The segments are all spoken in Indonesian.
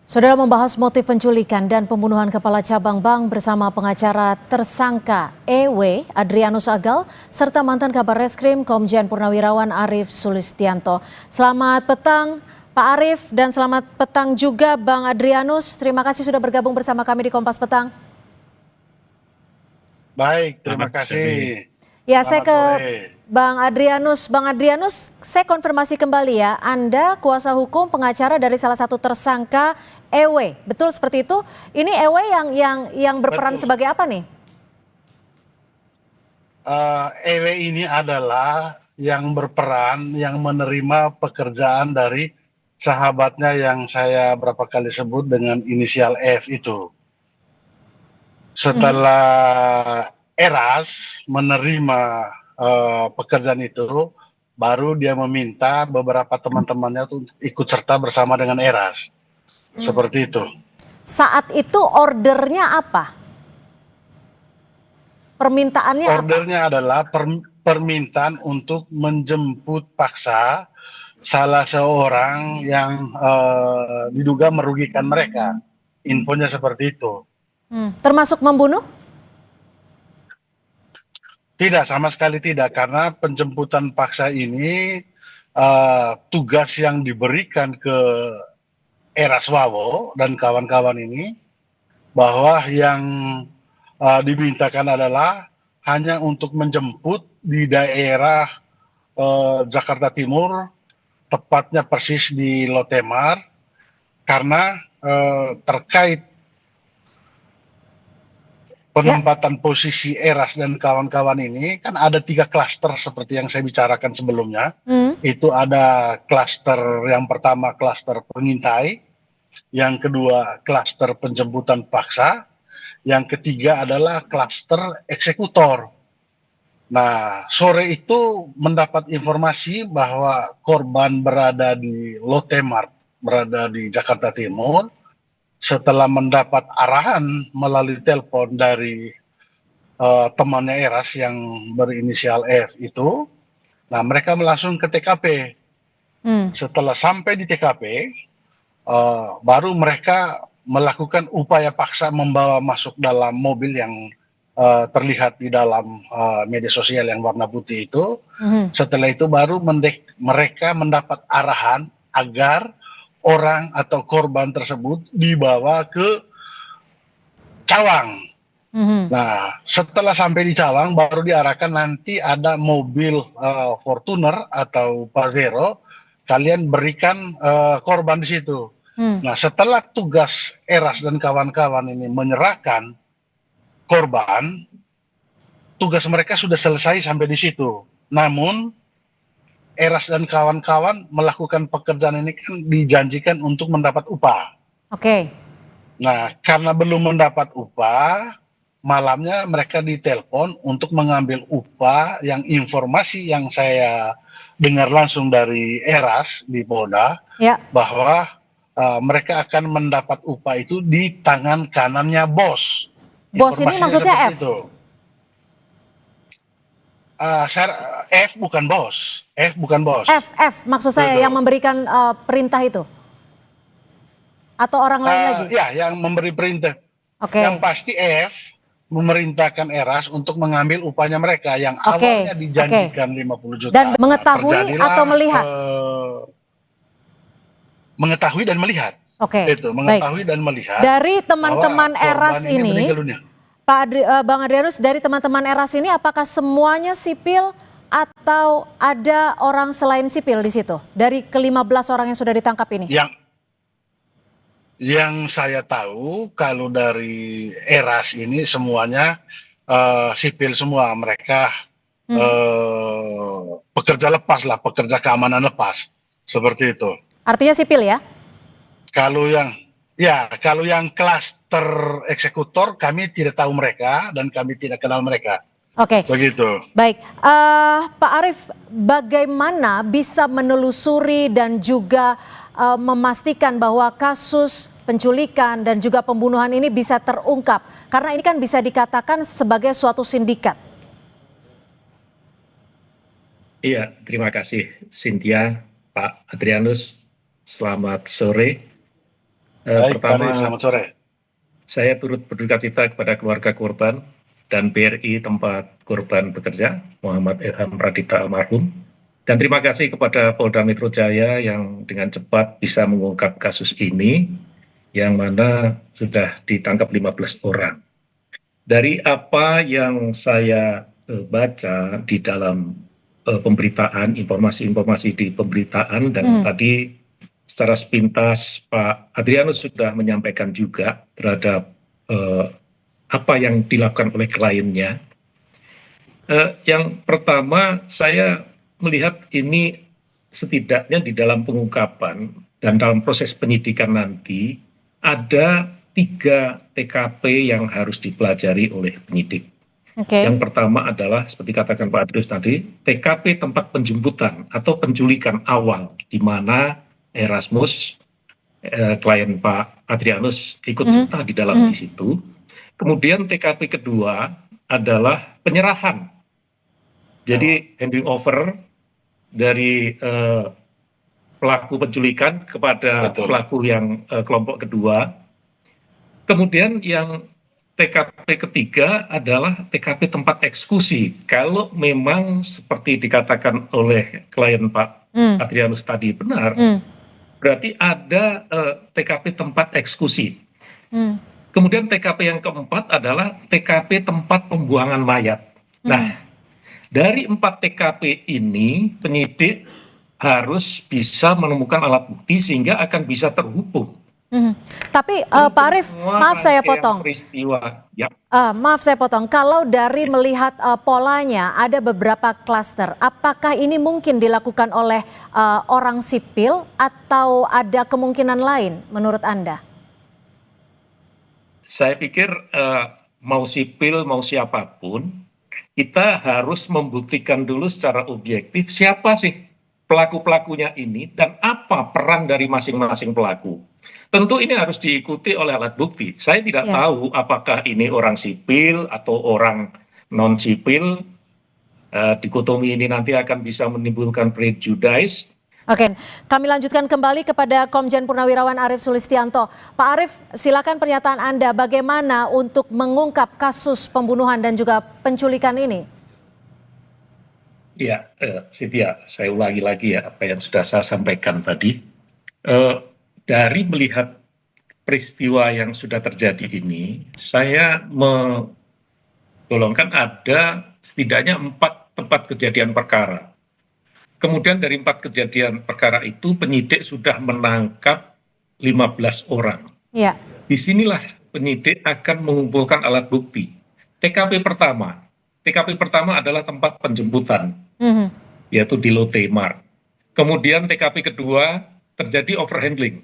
Saudara membahas motif penculikan dan pembunuhan kepala cabang bank bersama pengacara tersangka EW Adrianus Agal serta mantan Kabar Reskrim Komjen Purnawirawan Arief Sulistianto. Selamat petang Pak Arief dan selamat petang juga Bang Adrianus. Terima kasih sudah bergabung bersama kami di Kompas Petang. Baik, terima kasih. Ya, saya Selamat ke sore. Bang Adrianus. Bang Adrianus, saya konfirmasi kembali ya. Anda kuasa hukum pengacara dari salah satu tersangka EW. Betul seperti itu? Ini EW yang berperan Betul. sebagai apa nih? EW ini adalah yang berperan, yang menerima pekerjaan dari sahabatnya yang saya berapa kali sebut dengan inisial F itu. Setelah Eras menerima pekerjaan itu, baru dia meminta beberapa teman-temannya untuk ikut serta bersama dengan Eras. Seperti itu. Saat itu ordernya apa? Permintaannya apa? Ordernya adalah permintaan untuk menjemput paksa salah seorang yang diduga merugikan mereka. Infonya seperti itu. Termasuk membunuh? Tidak, sama sekali tidak. Karena penjemputan paksa ini tugas yang diberikan ke Eras Wawo dan kawan-kawan ini, bahwa yang dimintakan adalah hanya untuk menjemput di daerah Jakarta Timur, tepatnya persis di Lotemar, karena terkait penempatan posisi Eras dan kawan-kawan ini, kan ada 3 klaster seperti yang saya bicarakan sebelumnya. Itu ada klaster yang pertama, klaster pengintai, yang kedua klaster penjemputan paksa, yang ketiga adalah klaster eksekutor. Nah, sore itu mendapat informasi bahwa korban berada di Lotemart, berada di Jakarta Timur. Setelah mendapat arahan melalui telepon dari temannya Eras yang berinisial F itu, nah mereka langsung ke TKP. Setelah sampai di TKP, baru mereka melakukan upaya paksa membawa masuk dalam mobil yang terlihat di dalam media sosial yang warna putih itu. Setelah itu baru mereka mendapat arahan agar orang atau korban tersebut dibawa ke Cawang. Nah, setelah sampai di Cawang baru diarahkan nanti ada mobil Fortuner atau Pajero, kalian berikan korban di situ. Nah, setelah tugas Eras dan kawan-kawan ini menyerahkan korban, tugas mereka sudah selesai sampai di situ. Namun Eras dan kawan-kawan melakukan pekerjaan ini kan dijanjikan untuk mendapat upah. Oke. Nah, karena belum mendapat upah, malamnya mereka ditelepon untuk mengambil upah, yang informasi yang saya dengar langsung dari Eras di Polda, bahwa mereka akan mendapat upah itu di tangan kanannya bos. Bos ini maksudnya F? Itu. F bukan bos. F bukan bos. F maksud saya yang memberikan perintah itu? Atau orang lain lagi? Ya, yang memberi perintah. Yang pasti F memerintahkan Eras untuk mengambil upahnya mereka yang awalnya dijanjikan 50 juta. Dan mengetahui atau melihat? Mengetahui dan melihat. Itu, mengetahui dan melihat. Dari teman-teman Eras ini, Bang Adrianus, dari teman-teman Eras ini apakah semuanya sipil atau ada orang selain sipil di situ? Dari ke-15 orang yang sudah ditangkap ini? Yang saya tahu kalau dari Eras ini semuanya sipil semua. Mereka pekerja lepas lah, pekerja keamanan lepas. Seperti itu. Artinya sipil ya? Kalau yang klaster eksekutor kami tidak tahu mereka dan kami tidak kenal mereka. Begitu. Baik, Pak Arief, bagaimana bisa menelusuri dan juga memastikan bahwa kasus penculikan dan juga pembunuhan ini bisa terungkap? Karena ini kan bisa dikatakan sebagai suatu sindikat. Iya, terima kasih Cynthia, Pak Adrianus. Selamat sore. Baik, Pak Arif, Pertama, selamat sore. saya turut berduka cita kepada keluarga korban dan BRI tempat korban bekerja, Muhammad Ilham Pradipta almarhum. Dan terima kasih kepada Polda Metro Jaya yang dengan cepat bisa mengungkap kasus ini, yang mana sudah ditangkap 15 orang. Dari apa yang saya baca di dalam pemberitaan, informasi-informasi di pemberitaan, dan tadi secara sepintas Pak Adrianus sudah menyampaikan juga terhadap apa yang dilakukan oleh kliennya. Yang pertama, saya melihat ini setidaknya di dalam pengungkapan dan dalam proses penyidikan nanti ada 3 TKP yang harus dipelajari oleh penyidik. Yang pertama adalah seperti katakan Pak Adrianus tadi, TKP tempat penjemputan atau penculikan awal, di mana Erasmus, klien Pak Adrianus, ikut serta di dalam di situ. Kemudian TKP kedua adalah penyerahan, jadi handing over dari pelaku penculikan kepada pelaku yang kelompok kedua. Kemudian yang TKP ketiga adalah TKP tempat eksekusi. Kalau memang seperti dikatakan oleh klien Pak Adrianus tadi benar, berarti ada TKP tempat eksekusi. Kemudian TKP yang keempat adalah TKP tempat pembuangan mayat. Nah, dari 4 TKP ini penyidik harus bisa menemukan alat bukti sehingga akan bisa terhubung. Tapi Pak Arif, maaf saya potong. Peristiwa, ya. Maaf saya potong. Kalau dari melihat polanya ada beberapa klaster, apakah ini mungkin dilakukan oleh orang sipil atau ada kemungkinan lain menurut Anda? Saya pikir mau sipil mau siapapun, kita harus membuktikan dulu secara objektif siapa sih pelaku-pelakunya ini dan apa peran dari masing-masing pelaku. Tentu ini harus diikuti oleh alat bukti. Saya tidak tahu apakah ini orang sipil atau orang non-sipil. Dikotomi ini nanti akan bisa menimbulkan prejudice. Oke, kami lanjutkan kembali kepada Komjen Purnawirawan Arief Sulistianto. Pak Arief, silakan pernyataan Anda bagaimana untuk mengungkap kasus pembunuhan dan juga penculikan ini. Ya, Cynthia, saya ulangi lagi ya apa yang sudah saya sampaikan tadi. Dari melihat peristiwa yang sudah terjadi ini, saya menggolongkan ada setidaknya 4 tempat kejadian perkara. Kemudian dari 4 kejadian perkara itu penyidik sudah menangkap 15 orang. Ya. Disinilah penyidik akan mengumpulkan alat bukti. TKP pertama adalah tempat penjemputan, yaitu di Lotte Mart. Kemudian TKP kedua terjadi overhandling.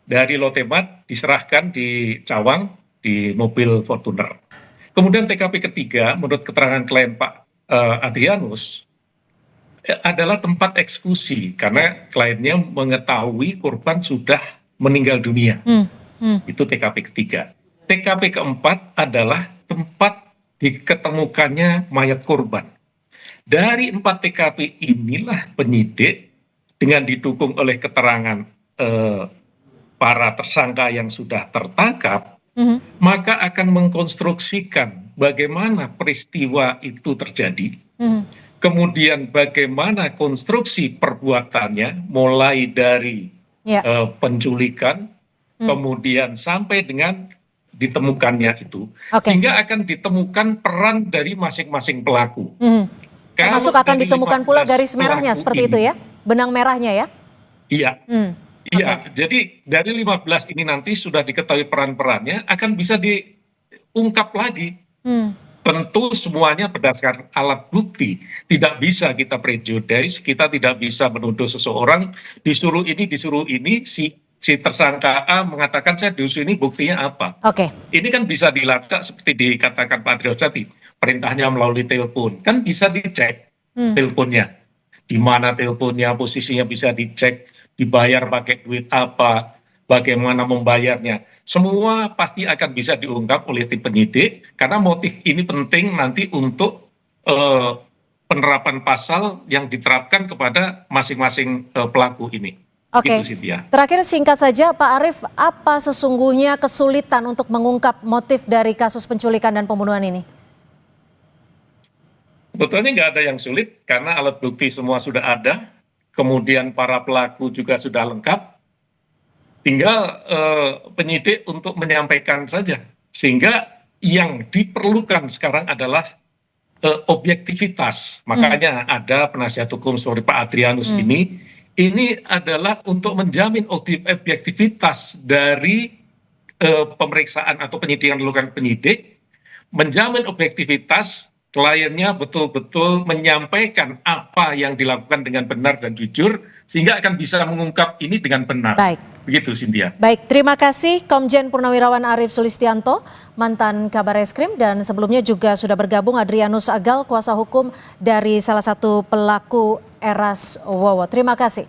Dari Lotte Mart diserahkan di Cawang di mobil Fortuner. Kemudian TKP ketiga menurut keterangan klien Pak Adrianus adalah tempat eksekusi karena kliennya mengetahui korban sudah meninggal dunia. Itu TKP ketiga. TKP keempat adalah tempat diketemukannya mayat korban. Dari 4 TKP inilah penyidik dengan didukung oleh keterangan para tersangka yang sudah tertangkap, maka akan mengkonstruksikan bagaimana peristiwa itu terjadi, kemudian bagaimana konstruksi perbuatannya, mulai dari penculikan, kemudian sampai dengan ditemukannya itu, hingga akan ditemukan peran dari masing-masing pelaku. Termasuk akan ditemukan pula garis merahnya seperti itu ya, benang merahnya ya? Iya. Iya, jadi dari 15 ini nanti sudah diketahui peran-perannya akan bisa diungkap lagi. Tentu semuanya berdasarkan alat bukti. Tidak bisa kita prejudice, kita tidak bisa menuduh seseorang disuruh ini, si tersangka A mengatakan saya disuruh ini, buktinya apa. Ini kan bisa dilacak seperti dikatakan Pak Adrianus tadi, perintahnya melalui telepon. Kan bisa dicek teleponnya. Di mana teleponnya, posisinya bisa dicek, dibayar pakai duit apa, bagaimana membayarnya. Semua pasti akan bisa diungkap oleh tim penyidik karena motif ini penting nanti untuk penerapan pasal yang diterapkan kepada masing-masing pelaku ini. Oke, Gitu, Cynthia. terakhir singkat saja Pak Arief, apa sesungguhnya kesulitan untuk mengungkap motif dari kasus penculikan dan pembunuhan ini? Sebetulnya nggak ada yang sulit karena alat bukti semua sudah ada, kemudian para pelaku juga sudah lengkap, tinggal penyidik untuk menyampaikan saja. Sehingga yang diperlukan sekarang adalah objektivitas. Makanya ada penasihat hukum seperti Pak Adrianus ini adalah untuk menjamin objektivitas dari pemeriksaan atau penyidikan dilakukan penyidik, menjamin objektivitas kliennya betul-betul menyampaikan apa yang dilakukan dengan benar dan jujur, sehingga akan bisa mengungkap ini dengan benar. Baik. Begitu, Cynthia. Baik, terima kasih Komjen Purnawirawan Arief Sulistianto, mantan Kabar Reskrim, dan sebelumnya juga sudah bergabung Adrianus Agal, kuasa hukum dari salah satu pelaku Eras Wowo. Terima kasih.